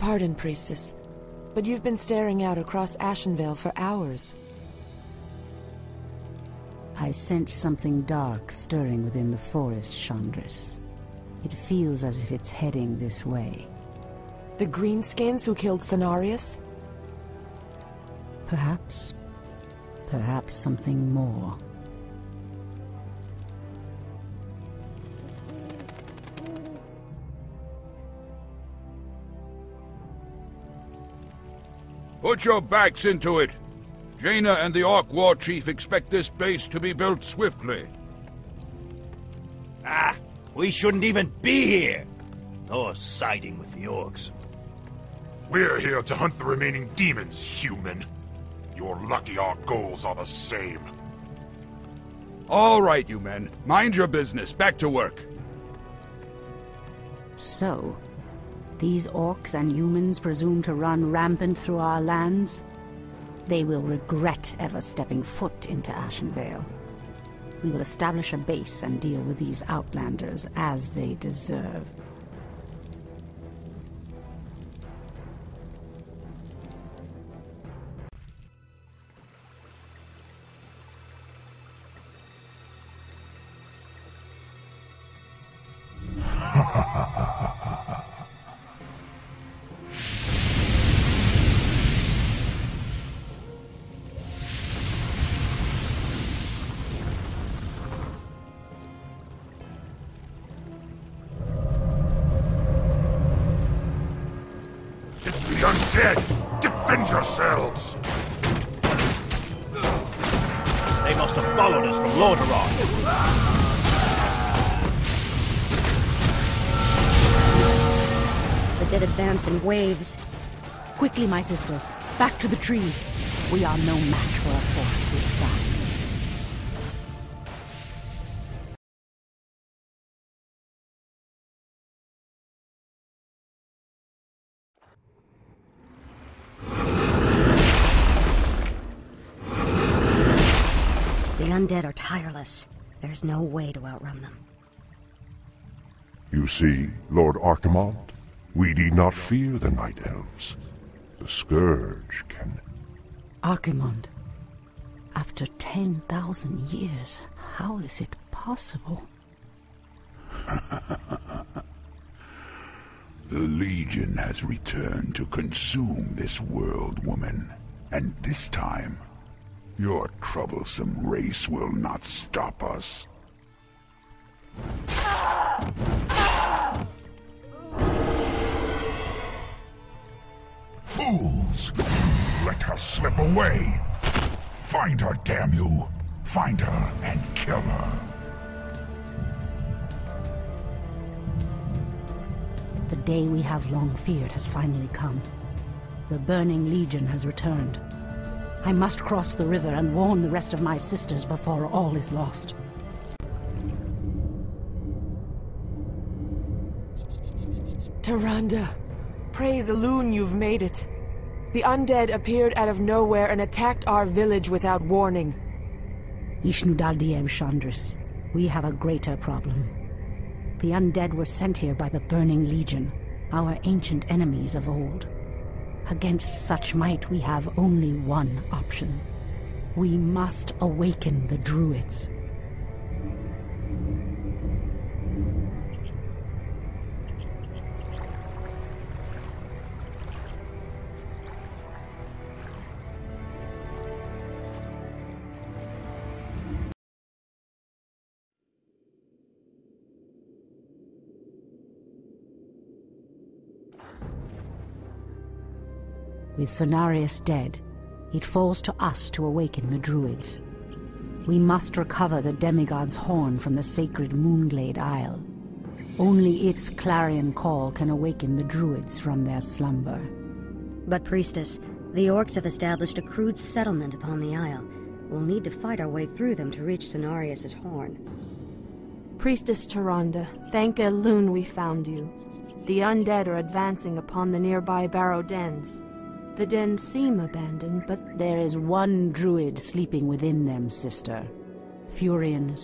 Pardon, Priestess, but you've been staring out across Ashenvale for hours. I sense something dark stirring within the forest, Chandris. It feels as if it's heading this way. The greenskins who killed Cenarius? Perhaps. Perhaps something more. Put your backs into it! Jaina and the Orc War Chief expect this base to be built swiftly. Ah! We shouldn't even be here! Or siding with the Orcs. We're here to hunt the remaining demons, human. You're lucky our goals are the same. All right, you men. Mind your business. Back to work. So, these orcs and humans presume to run rampant through our lands? They will regret ever stepping foot into Ashenvale. We will establish a base and deal with these outlanders as they deserve. It's the undead! Defend yourselves! They must have followed us from Lordaeron. The dead advance in waves. Quickly, my sisters. Back to the trees. We are no match for a force this vast. The undead are tireless. There's no way to outrun them. You see, Lord Archimonde, we need not fear the Night Elves. The Scourge can... Archimonde, after 10,000 years, how is it possible? The Legion has returned to consume this world, woman. And this time, your troublesome race will not stop us. Fools! Let her slip away! Find her, damn you! Find her and kill her! The day we have long feared has finally come. The Burning Legion has returned. I must cross the river and warn the rest of my sisters before all is lost. Tyrande, praise Elune you've made it. The undead appeared out of nowhere and attacked our village without warning. Ishnudaldieb Chandris, we have a greater problem. The undead were sent here by the Burning Legion, our ancient enemies of old. Against such might, we have only one option. We must awaken the druids. With Cenarius dead, it falls to us to awaken the druids. We must recover the demigod's horn from the sacred Moonglade Isle. Only its clarion call can awaken the druids from their slumber. But, Priestess, the Orcs have established a crude settlement upon the Isle. We'll need to fight our way through them to reach Cenarius' horn. Priestess Tyrande, thank Elune we found you. The undead are advancing upon the nearby barrow dens. The dens seem abandoned, but there is one druid sleeping within them, sister. Furion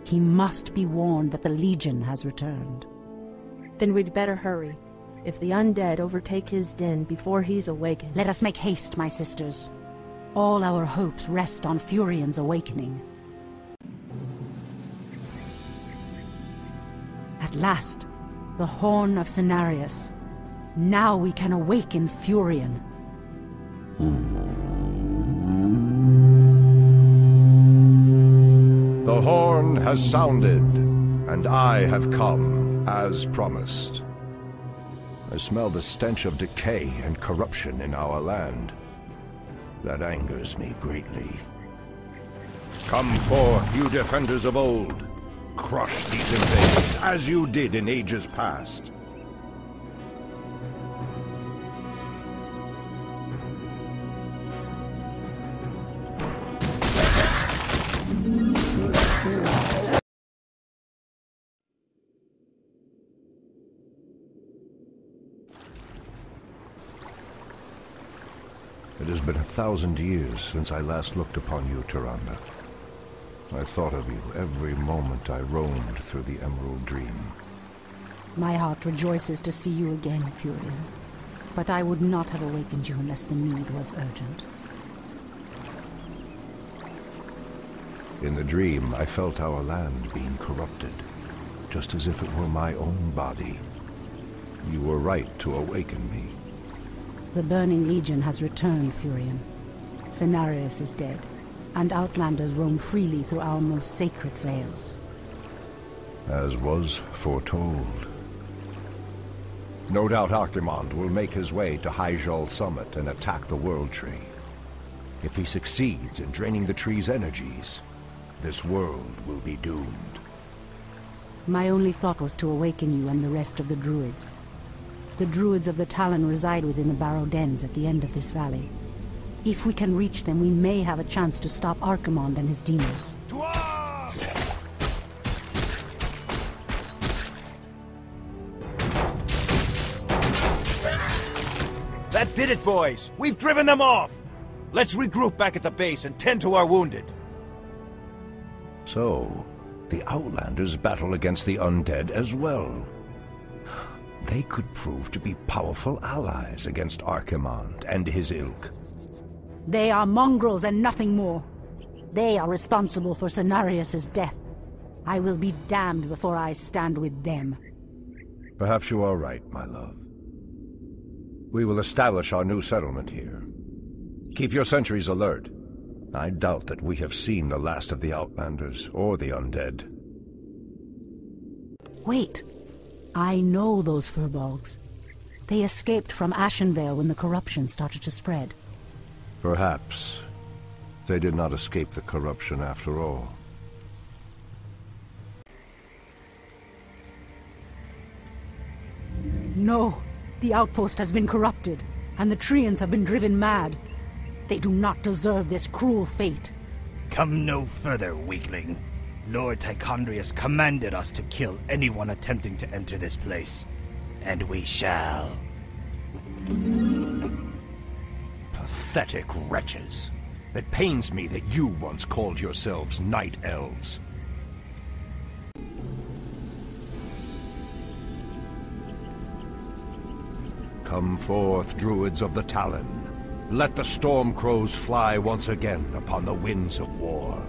He must be warned that the Legion has returned. Then we'd better hurry. If the undead overtake his den before he's awakened... Let us make haste, my sisters. All our hopes rest on Furion's awakening. At last, the Horn of Cenarius. Now we can awaken Furion. The horn has sounded, and I have come, as promised. I smell the stench of decay and corruption in our land. That angers me greatly. Come forth, you defenders of old. Crush these invaders, as you did in ages past. It has been 1,000 years since I last looked upon you, Tyrande. I thought of you every moment I roamed through the Emerald Dream. My heart rejoices to see you again, Furion. But I would not have awakened you unless the need was urgent. In the dream, I felt our land being corrupted, just as if it were my own body. You were right to awaken me. The Burning Legion has returned, Furion. Cenarius is dead, and Outlanders roam freely through our most sacred vales. As was foretold. No doubt Archimonde will make his way to Hyjal Summit and attack the World Tree. If he succeeds in draining the tree's energies, this world will be doomed. My only thought was to awaken you and the rest of the druids. The druids of the Talon reside within the Barrow Dens at the end of this valley. If we can reach them, we may have a chance to stop Archimonde and his demons. That did it, boys! We've driven them off! Let's regroup back at the base and tend to our wounded. So, the Outlanders battle against the undead as well. They could prove to be powerful allies against Archimonde and his ilk. They are mongrels and nothing more. They are responsible for Cenarius' death. I will be damned before I stand with them. Perhaps you are right, my love. We will establish our new settlement here. Keep your sentries alert. I doubt that we have seen the last of the Outlanders or the undead. Wait. I know those furbolgs. They escaped from Ashenvale when the corruption started to spread. Perhaps. They did not escape the corruption after all. No. The outpost has been corrupted, and the Treants have been driven mad. They do not deserve this cruel fate. Come no further, weakling. Lord Tichondrius commanded us to kill anyone attempting to enter this place. And we shall. Pathetic wretches. It pains me that you once called yourselves Night Elves. Come forth, druids of the Talon. Let the storm crows fly once again upon the winds of war.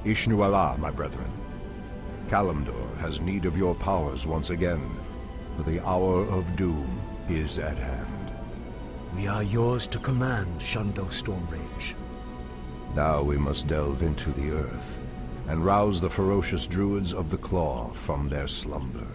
Ishnu Allah, my brethren. Kalimdor has need of your powers once again, for the hour of doom is at hand. We are yours to command, Shundo Stormrage. Now we must delve into the earth and rouse the ferocious druids of the Claw from their slumber.